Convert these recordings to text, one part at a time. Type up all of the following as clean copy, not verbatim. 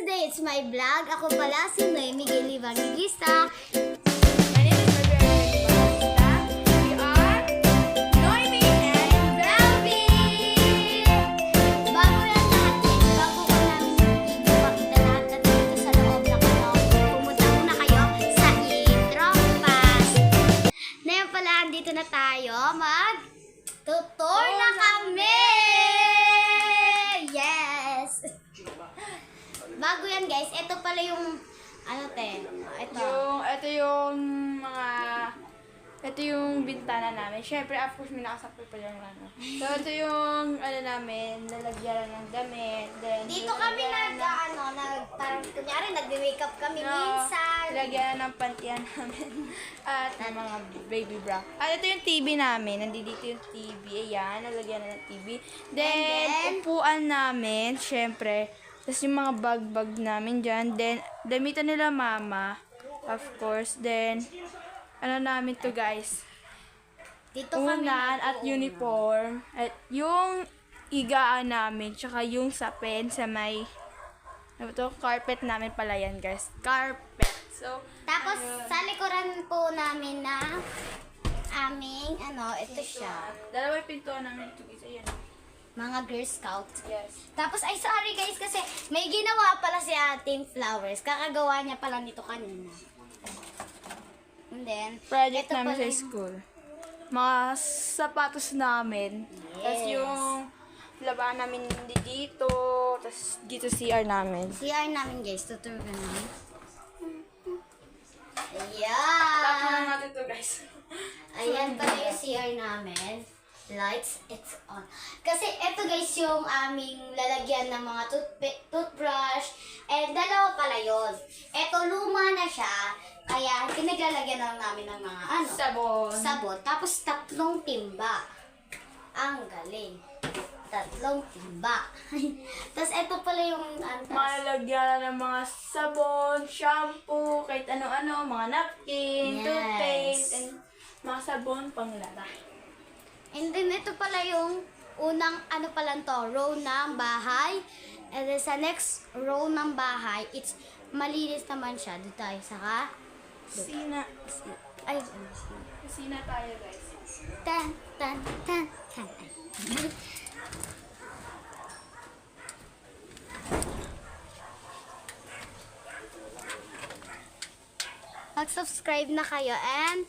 today it's my vlog. Ako pala si Noemi Gayle Evangelista. My name is Marjorie Evangelista. We are Noemi and Velby! Bago lang lahat guys, bago ko namin ipakita lahat at dito sa loob na kayo, pumunta muna kayo sa Itropas. Ngayon pala, andito na tayo, mag-tutor na kami! Yes! Bago yan guys, ito pala yung, ito yung bintana namin. Syempre, of course, may nakasakto pa yung ano. So, ito yung, namin, lalagyan ng damit. Then, Dito kami parang kunyari, nag-makeup kami minsan. Lagyan ng pantian namin. At ng mga baby bra. At ito yung TV namin. Nandito yung TV. Ayan, nalagyan na ng TV. Then, upuan namin, syempre. Tapos yung mga bag-bag namin dyan. Then, damitan nila mama. Of course. Then, namin to guys. Dito kami Unan at uniform. At yung igaan namin. Tsaka yung sapin sa may carpet namin pala yan guys. Carpet. So, Tapos, sa likuran po namin na aming, ito siya. Dalawang pintuan namin ito. Isa yan. Mga Girl Scout. Yes. Tapos, ay sorry guys, kasi may ginawa pala si Ating Flowers. Kakagawa niya pala nito kanina. And then, Project ito namin pala sa school. Mga sapatos namin. Tapos yung laban namin dito. Tapos dito CR namin. CR namin guys, tuturo ka namin. Tapos Ayan! na natin to guys. Ayan pala yung CR namin. Lights, it's on. Kasi ito guys yung aming lalagyan ng mga toothbrush. And dalawa pala yun. Ito luma na siya. Kaya pinaglalagyan lang namin ng mga sabon. Tapos 3 timba. Ang galing. 3 timba. Tapos ito pala yung Malagyan ng mga sabon, shampoo, kahit ano-ano, mga napkin, Yes. toothpaste, and mga sabon panglara. And then ito pala yung unang row ng bahay. And then sa next row ng bahay, it's malinis naman siya. Dito tayo saka Kusina. ay Kusina tayo guys. tan tan tan tan. Mag-subscribe na kayo and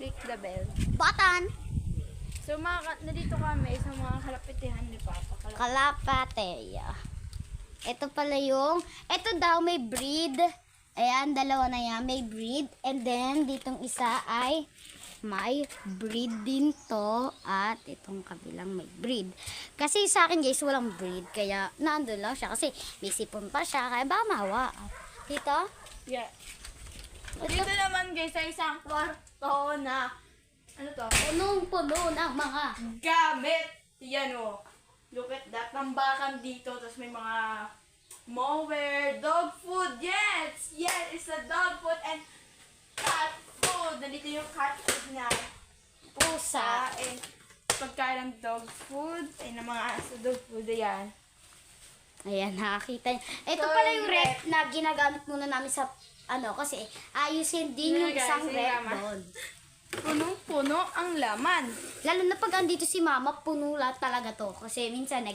Click the bell. button. So nandito kami sa mga kalapitihan ni Papa. Kalapate. Ito pala yung, ito daw may breed. Ayan, dalawa na yan, may breed. And then, ditong isa ay may breed din to. At itong kabilang may breed. Kasi sa akin guys, walang breed. Kaya, nandun lang siya. Kasi may sipon pa siya. Kaya ba mawa? Dito? Yeah. Dito naman guys sa isang kwarto na Punong-puno ng mga gamit. Yan o. Look at that. Tambakan dito. Tapos may mga mower, dog food. Yes! Yes! It's a dog food and cat food. Nandito yung cat food na pusa. and pagkain ng dog food. Ay, ng mga aso dog food. Ayan. Ayan, nakakita niyo. Ito So, pala yung yung rep na ginagamit muna namin sa, kasi ayusin din yung Guys, isang yung rep laman. doon. Punong-puno ang laman. Lalo na pag andito si mama, puno lahat talaga to. Kasi minsan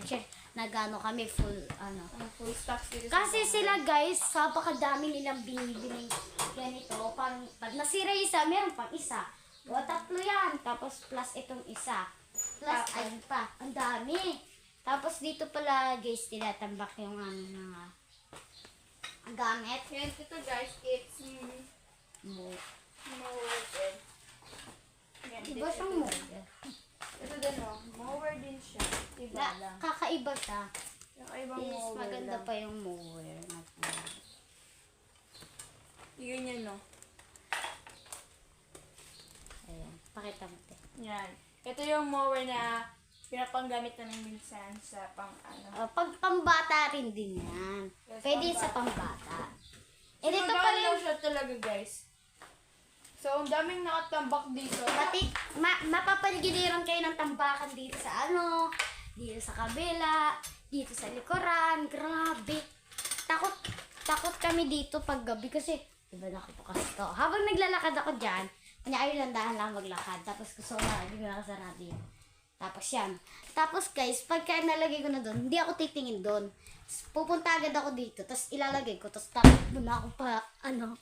nagano kami full, Full stocks dito. Kasi sila guys, napakadami nilang binibiling ganito. Pag nasira isa, meron pang isa. O, 3 yan. Tapos plus itong isa. Plus, ayun pa. Ang dami. Tapos dito pala guys, tinatambak yung mga gamit. Yan, ito guys, it's Mo. mower din. Yan, Iba ito siyang din. mower. Ito din o, mower din siya. Iba lang. Kakaiba siya. Yung ibang Is mower maganda lang. pa yung mower. Yun yan o. Ayan, pakita mo. Te. Yan. Ito yung mower na pinapanggamit namin minsan sa Pag pambata rin din yan. Yes, Pwede pambata. sa pambata. Eh, dito Maganda pala yung siya talaga guys. So, ang daming nakatambak dito. mapapagiliran kayo ng tambakan dito sa dito sa kabila. dito sa likuran. Grabe. Takot kami dito pag gabi kasi diba nakabukas to. Habang naglalakad ako dyan, kanya ayun lang dahan lang maglakad. Tapos gusto ko na nakasarado yun. Tapos yan. Tapos guys, pagka nalagay ko na doon, hindi ako titingin doon. Pupunta agad ako dito, tapos ilalagay ko, tapos takbo na ako pa, ano.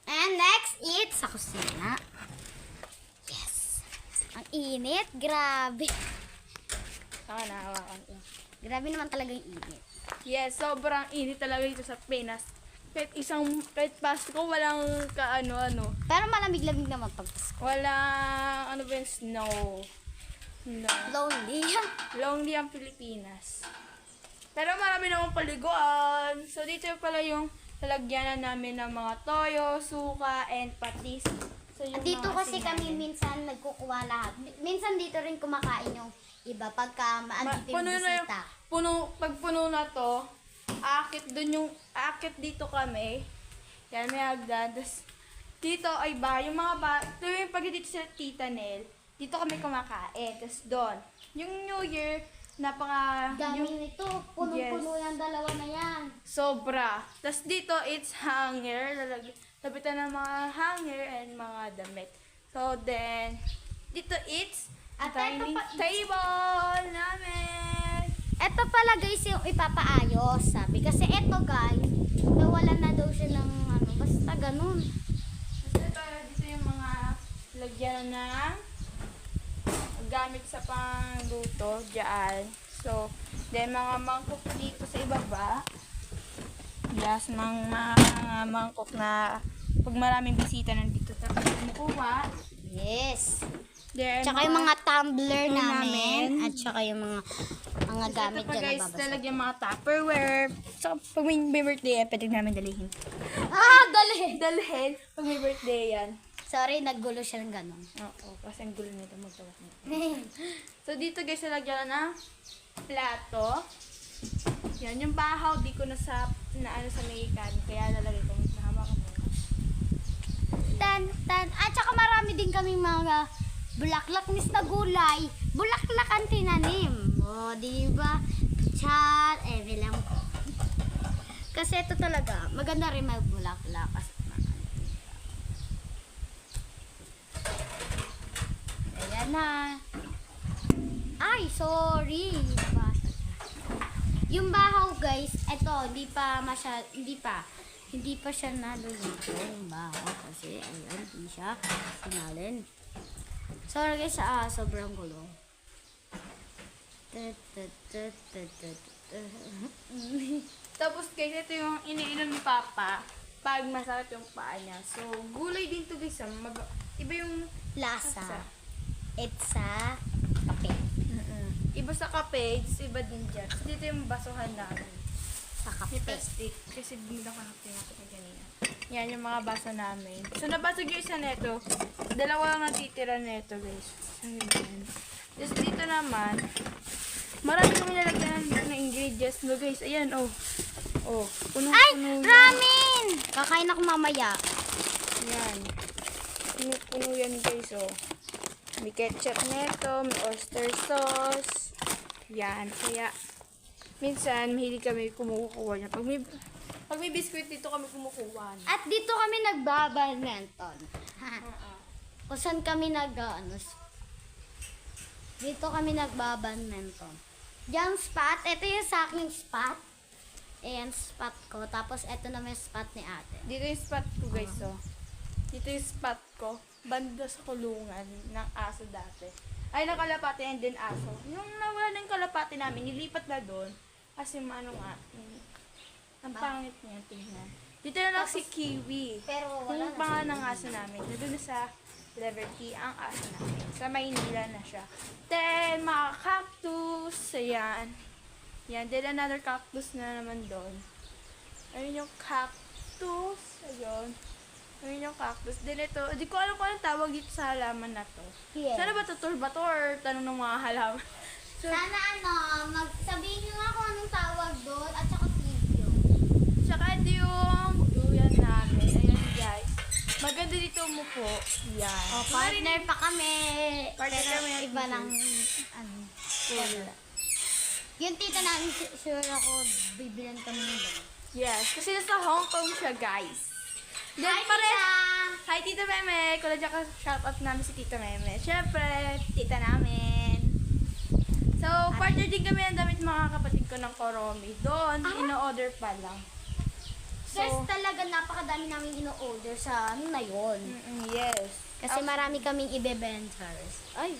And next, it's sa kusina. Yes. Ang init, grabe. Saka nahawakan ko. Grabe naman talaga yung init. Yes, sobrang init talaga dito sa Pinas. Kahit Pasko, walang kaano-ano. Pero malamig-lamig naman pag Pasko. Walang, ano ba yung snow? No. Lonely. Lonely ang Pilipinas. Pero marami namang paliguan. So, dito pala yung lalagyanan namin ng mga toyo, suka, and patis. So, yung At dito mga kasi kami sinabi. minsan nagkukuha lahat. Minsan dito rin kumakain yung iba pagka maandito yung Puno na yung, bisita. pag puno na to, aakit dito kami. Yan, may hagdan. Tapos, dito ay yung mga ito yung pag dito sa Tita Nel, dito kami kumakain. Tapos doon, yung New Year, Dami nito. Punong-puno yung dalawa na yan. sobra. Tapos dito, it's hanger. Lapitan ng mga hanger and mga damit. So then, dito it's At dining ito pa- table namin. Ito pala guys yung ipapaayos, sabi. Kasi ito guys, nawalan na daw siya ng ano, basta ganun. Tapos dito yung mga lagyan ng gamit sa pangluto dyan. So, then mga mangkok dito sa ibaba. Yes, mga mangkok na pag maraming bisita nandito sa kumukuha. Yes. Then, Tsaka yung mga tumbler namin. namin. At tsaka yung mga gamit ito pa dyan na guys, babasa. lalagyan mga Tupperware. So, pag may birthday, pwede namin dalihin. Dali! Dalhin, pag may birthday yan. Sorry, naggulo siya ng ganun. Oo, kasi ang gulo nito magtawag nito. So, dito guys, lalagyan na ng plato. Yan, yung bahaw, di ko sa may ikan. Kaya lalagay ko, mahama ko muna. At tsaka marami din kaming mga bulaklak na gulay. Bulaklak ang tinanim. O, diba? Char, lang. Kasi ito talaga, maganda rin may bulaklak. Kasi ayan na. Ay, sorry. Yung bahaw guys, ito, hindi pa siya naluluto yung bahaw kasi ayan, hindi siya sinalin. Sorry guys, sobrang gulo. Tapos guys, ito yung iniinom ni Papa pag masakit yung paa niya. So, gulay din to guys. Iba yung Lasa. It's a kape. iba sa kape, iba din dyan. So, dito yung basuhan namin. Sa May kape. plastic. Kasi bumila ko natin kanina. Yan yung mga baso namin. So, nabasag yung isa neto. Dalawa lang natitira neto guys. So, yun. Tapos dito naman, marami kami nalagyan ng ingredients. No guys, ayan oh. Oh, punong-puno. Ay! yan. Ramen! Kakain ako mamaya. Yan. Puno yan guys, oh. May ketchup neto, may oyster sauce. Yan. Kaya, minsan, mahilig kami kumukuha niya. Pag may biskuit dito kami kumukuha niya. At dito kami nagbabadminton. Kung saan kami dito kami nagbabadminton. Diyan spot, ito yung sa aking spot. Ayan, spot ko. Tapos ito na may spot ni ate. Dito yung spot ko guys, oh. Dito yung spot ko. Banda sa kulungan ng aso dati. Ay, ng kalapati and din aso. Yung nawala ng kalapati namin, nilipat na doon. Kasi ano nga, ang pangit niya, tingnan. Dito na lang si Kiwi. Pero wala Yung pangalan ng aso namin, nandun na sa Liberty ang aso namin. Sa Maynila na siya. Then, mga cactus. Ayan. Yan, then another cactus na naman doon. Ayun yung cactus. Ayun. Ayun yung cactus. Then ito, di ko alam kung anong tawag dito sa halaman na to. Yeah. Sana ba tutul ba to or tanong ng mga halaman? So, Sana magsabihin nyo nga kung anong tawag doon at saka video. tsaka ito yung duyan namin. Ayan guys. Maganda dito umupo. Yan. Partner pa kami. Partner Pero kami. iba ng ano. Cool. Yung tita namin, sure ako, bibilan kami nila. Yes, kasi nasa Hong Kong siya, guys. Then, Hi, pare, tita! hi, Tita Meme! Kung nandiyan ka, shout out namin si Tita Meme. Siyempre, tita namin. So, partner din kami ng damit mga kapatid ko ng Koromi. Doon, ino-order pa lang. Guys, talaga napakadami namin ino-order sa ano na yun. Yes. Kasi marami kaming ibebenters. Ay,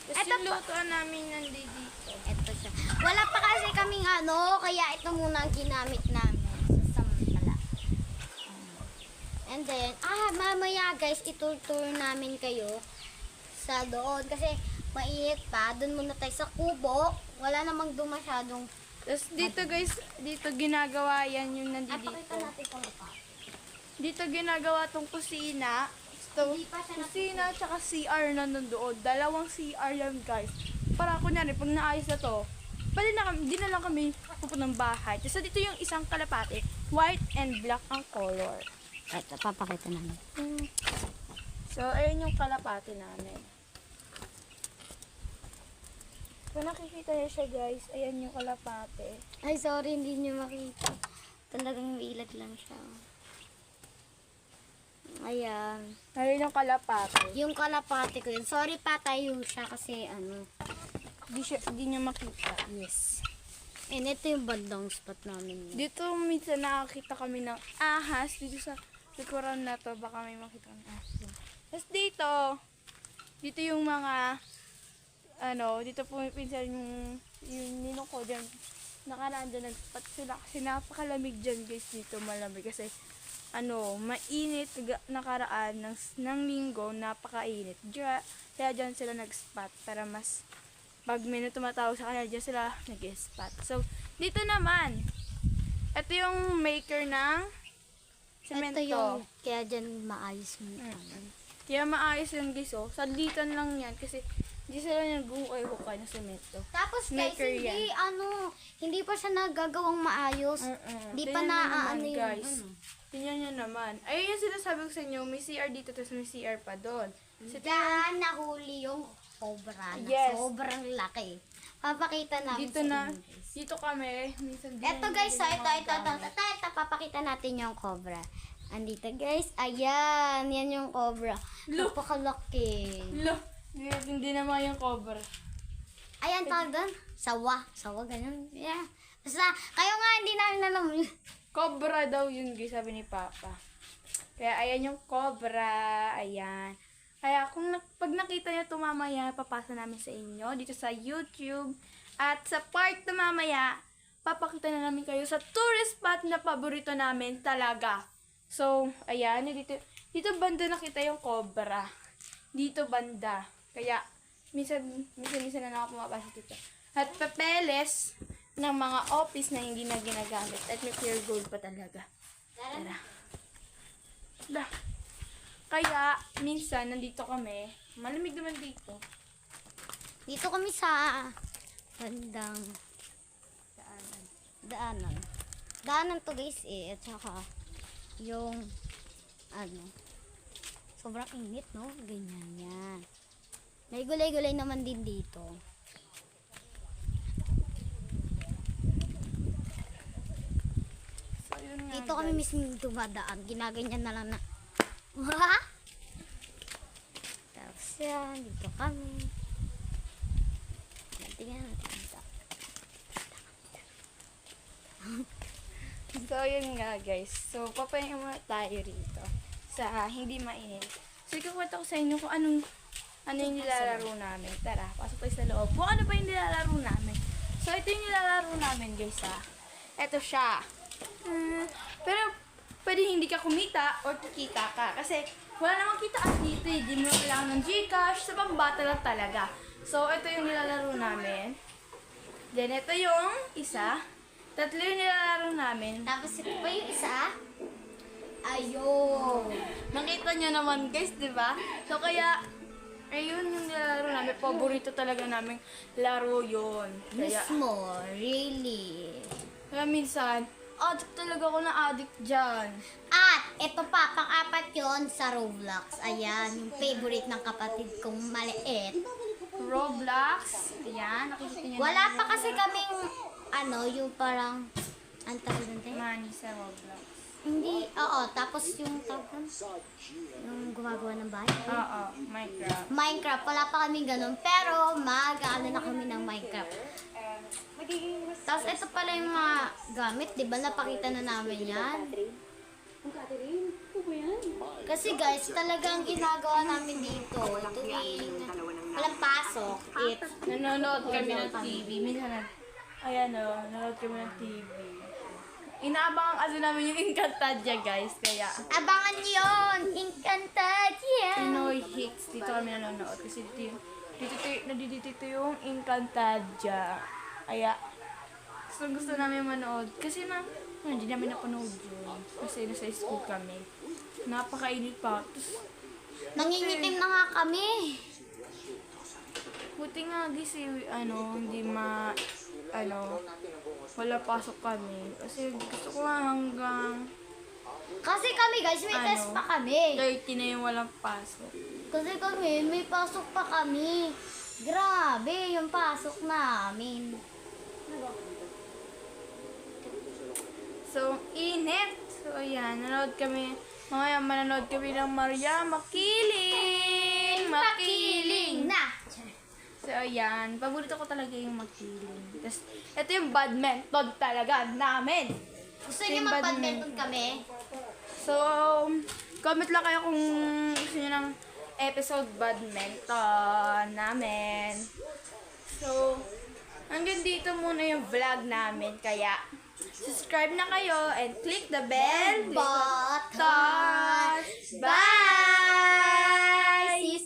Kasi Eto yung pa. lutoan namin nandito. eto siya. Wala pa kasi kaming ano, kaya ito muna ang ginamit namin sa samantala. And then, mamaya guys, itur-tour namin kayo sa doon. Kasi mainit pa. Doon muna tayo sa kubo. Wala namang doon masyadong. Tapos dito guys, dito ginagawa yan yung Ay, nandito. pakita natin kung pa. Dito ginagawa tong kusina. So, Hindi pa siya kusina tsaka CR na nandoon. Dalawang CR yan guys. Para kunyari, pag naayos na to, pwede na kami, di na lang kami pupunta ng bahay. Tapos dito yung isang kalapate, white and black ang color. Ito, papakita namin. So, ayun yung kalapate namin. Kung nakikita niyo siya guys, ayan yung kalapate. Ay, sorry, hindi niyo makita. Talagang ilag lang siya. Ayan. Ayun yung kalapate. Yung kalapate ko yun. Sorry pa tayo siya kasi ano. Di niyo makita. Yes. And ito yung bandang spot namin. Dito minsan nakakita kami ng ahas dito sa likuran na to. Baka may makita ng ahas. Tapos dito yung mga dito po pinsan yung ninong ko dyan. Nakaraan dyan, nagpat sila kasi napakalamig dyan guys dito, malamig kasi mainit nakaraan ng linggo, napakainit. Kaya dyan sila nag-spot para mas pag may tumatawag sa kanila, dyan sila nag-spot. So, dito naman, ito yung maker ng semento. Ito yung, kaya dyan maayos mo. Kaya maayos yun guys, oh. Salitan lang yan kasi di sila nag-hukay ng semento. Tapos guys, Maker hindi hindi pa siya nagagawang maayos. Hindi pa Tingnan nyo na naman, yung guys. Tingnan nyo naman. Ayun yung sinasabi ko sa inyo, may CR dito, tapos may CR pa doon. Diyan nahuli yung cobra na Yes. sobrang laki. Papakita namin Dito sa na, inyo, guys. dito kami. Minsan din Ito guys, ito, papakita natin yung cobra. Andito guys, ayan, yan yung cobra. Look. Napakalaki. Hindi naman yung cover. Ayan, tawag doon. Sawa, ganun. Yeah. Basta, kayo nga, hindi namin alam. Cobra daw yun, guys, sabi ni Papa. Kaya ayan yung cobra, ayan. Kaya pag nakita nyo ito mamaya, papasa namin sa inyo dito sa YouTube. At sa part na mamaya, papakita na namin kayo sa tourist spot na paborito namin talaga. So, ayan, dito banda nakita yung cobra. Dito banda. Kaya, minsan na ako pumapasok dito. At papeles ng mga office na hindi na ginagamit. At may pure gold pa talaga. Tara. Kaya, minsan, nandito kami. Malamig naman dito. Dito kami sa bandang daanan. Daanan to guys At saka, yung, sobrang init, no? Ganyan yan. May gulay-gulay naman din dito. So, yun nga, Dito kami guys. mismo dumadaan. Ginaganyan na lang na. Wah! Tapos yan, dito kami. Tingnan natin dito. So, yun nga guys. So, papahinga muna tayo rito. Sa hindi mainit. So, ikukwento ko sa inyo kung ano yung nilalaro namin. Tara, pasok tayo sa loob. Kung ano pa yung nilalaro namin. So, ito yung nilalaro namin guys ha. Ito siya. Pero, pwede hindi ka kumita or kikita ka. Kasi, wala namang kitaan dito eh. Di mo kailangan ng Gcash. Sa pambata lang talaga. So, ito yung nilalaro namin. Then, ito yung isa. Tatlo yung nilalaro namin. Tapos ito pa yung isa. Ayun. Nakita nyo naman guys, di ba? So, kaya, ayun yung nilalaro namin. Paborito talaga namin laro yun. Kaya, Mismo, really. kaya minsan, addict talaga ako na addict dyan. At ito pa, pang-apat yon sa Roblox. Ayan, yung favorite ng kapatid kong maliit. Roblox. Ayan, nakikita niyo Wala na pa kasi kaming, yung parang, ang tawag nun, te? money sa Roblox. Hindi, oo. Tapos yung tawag nun, yung gumagawa ng bahay. Oo, Minecraft. Minecraft, wala pa kaming ganun. Pero, mag-ano na kami ng Minecraft. Tapos, ito pala yung mga gamit. Di ba, napakita na namin yan. Kasi guys, talagang ginagawa namin dito. Tuwing walang pasok. Nanonood kami ng TV. Minsan nanonood kami ng TV. Inaabangan kasi namin yung Encantadia, guys. Kaya, Abangan yun! Encantadia! Pinoy Hicks. Dito kami nanonood. Kasi dito yung Encantadia. Kaya, gusto namin manood. Kasi hindi namin napanood yun. Kasi nasa school kami. Napakainit pa. Tapos, Nangingitim na nga kami. buti nga kasi, hindi wala pasok kami. Kasi gusto ko nga hanggang Kasi kami guys, may test pa kami. 30 na yung walang pasok. Kasi kami, may pasok pa kami. Grabe, yung pasok namin. So, init. So, ayan, mamaya manonood kami ng Maria Makiling! Makiling na! So, ayan, paborito ko talaga yung makiling. Tapos, ito yung badminton talaga namin. Gusto niyo mag-badminton kami? So, comment lang kayo kung gusto niyo ng episode badminton namin. So, hanggang dito muna yung vlog namin. Kaya, subscribe na kayo and click the bell Button! button. Bye!